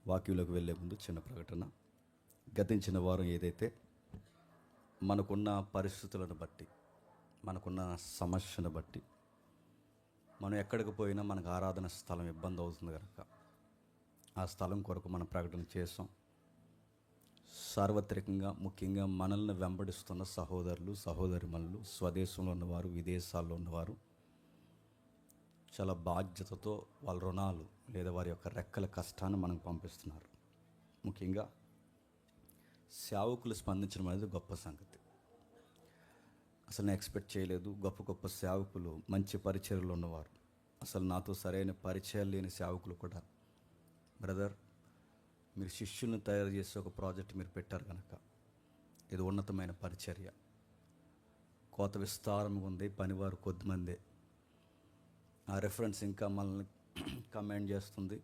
వాక్యంలోకి వెళ్ళే ముందు చిన్న ప్రకటన. గతించిన వారం ఏదైతే మనకున్న పరిస్థితులను బట్టి, మనకున్న సమస్యను బట్టి, మనం ఎక్కడికి పోయినా మనకు ఆరాధన స్థలం ఇబ్బంది అవుతుంది కనుక ఆ స్థలం కొరకు మనం ప్రకటన చేసాం. సార్వత్రికంగా ముఖ్యంగా మనల్ని వెంబడిస్తున్న సహోదరులు సహోదరిమణులు, స్వదేశంలో ఉన్నవారు, విదేశాల్లో ఉన్నవారు చాలా బాధ్యతతో వాళ్ళ రుణాలు లేదా వారి యొక్క రెక్కల కష్టాన్ని మనకు పంపిస్తున్నారు. ముఖ్యంగా సేవకులు స్పందించడం అనేది గొప్ప సంగతి. అసలు నేను ఎక్స్పెక్ట్ చేయలేదు. గొప్ప గొప్ప సేవకులు, మంచి పరిచర్యలు ఉన్నవారు, అసలు నాతో సరైన పరిచయాలు లేని సేవకులు కూడా, బ్రదర్ మీరు శిష్యులను తయారు చేసే ఒక ప్రాజెక్ట్ మీరు పెట్టారు కనుక ఇది ఉన్నతమైన పరిచర్య, కోత విస్తారంగా ఉంది, పనివారు కొద్దిమందే, ఆ రెఫరెన్స్ ఇంకా మనల్ని కమెంట్ చేస్తుంది.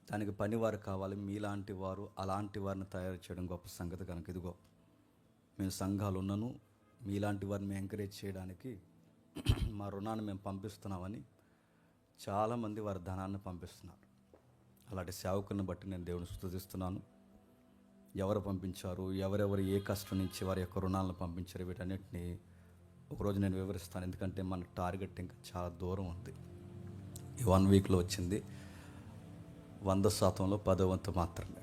దానికి పనివారు కావాలి, మీలాంటి వారు, అలాంటి వారిని తయారు చేయడం గొప్ప సంగతి కనుక ఇదిగో మేము సంఘాలు ఉన్నను మీలాంటి వారిని మేము ఎంకరేజ్ చేయడానికి మా రుణాన్ని మేము పంపిస్తున్నామని చాలామంది వారి ధనాన్ని పంపిస్తున్నారు. అలాంటి సేవకులను బట్టి నేను దేవుని స్తుతిస్తున్నాను. ఎవరు పంపించారు, ఎవరెవరు ఏ కష్టం నుంచి వారి యొక్క రుణాలను పంపించారు, వీటన్నిటిని ఒకరోజు నేను వివరిస్తాను. ఎందుకంటే మన టార్గెట్ ఇంకా చాలా దూరం ఉంది. ఈ 1 వీక్లో వచ్చింది 100%లో 10వ వంతు మాత్రమే.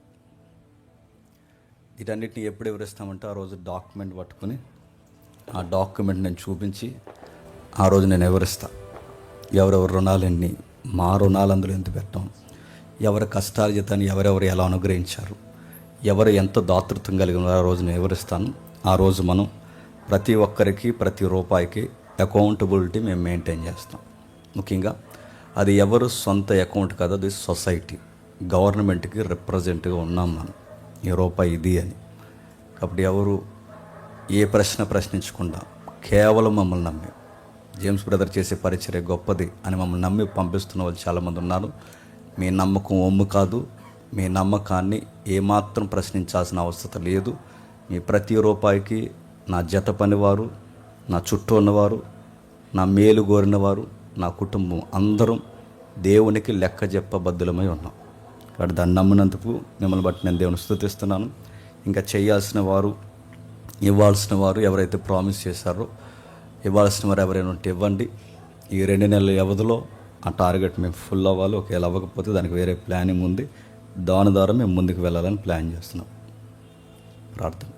వీటన్నిటిని ఎప్పుడు వివరిస్తామంటే ఆ రోజు డాక్యుమెంట్ పట్టుకుని ఆ డాక్యుమెంట్ నేను చూపించి ఆ రోజు నేను వివరిస్తాను. ఎవరెవరు రుణాలు ఎన్ని, మా రుణాలు అందులో ఎంత పెట్టాం, ఎవరి కష్టార్జితాన్ని ఎవరెవరు ఎలా అనుగ్రహించారు, ఎవరు ఎంత దాతృత్వం కలిగిన ఆ రోజు నేను వివరిస్తాను. ఆ రోజు మనం ప్రతి ఒక్కరికి ప్రతి రూపాయికి అకౌంటబిలిటీ మేము మెయింటైన్ చేస్తాం. ముఖ్యంగా అది ఎవరు సొంత అకౌంట్ కాదు, అది సొసైటీ, గవర్నమెంట్కి రిప్రజెంట్గా ఉన్నాం మనం, ఈ రూపాయి ఇది అని. కాబట్టి ఎవరు ఏ ప్రశ్న ప్రశ్నించకుండా కేవలం మమ్మల్ని నమ్మి, జేమ్స్ బ్రదర్ చేసే పరిచర్య గొప్పది అని మమ్మల్ని నమ్మి పంపిస్తున్న వాళ్ళు చాలామంది ఉన్నారు. మీ నమ్మకం ఒమ్ము కాదు. మీ నమ్మకాన్ని ఏమాత్రం ప్రశ్నించాల్సిన అవసరం లేదు. మీ ప్రతి రూపాయికి నా జత పనివారు, నా చుట్టూ ఉన్నవారు, నా మేలు కోరినవారు, నా కుటుంబం అందరం దేవునికి లెక్క చెప్పబద్దులమై ఉన్నాం. కాబట్టి దాన్ని నమ్మినందుకు మిమ్మల్ని బట్టి నేను దేవుని స్తుతిస్తున్నాను. ఇంకా చేయాల్సిన వారు, ఇవ్వాల్సిన వారు ఎవరైతే ప్రామిస్ చేశారో, ఇవ్వాల్సిన వారు ఎవరైనా ఉంటే ఇవ్వండి. ఈ 2 నెలల వ్యవధిలో ఆ టార్గెట్ మేము ఫుల్ అవ్వాలి. ఒకవేళ అవ్వకపోతే దానికి వేరే ప్లానింగ్ ఉంది. దాని ద్వారా మేము ముందుకు వెళ్ళాలని ప్లాన్ చేస్తున్నాం. ప్రార్థన.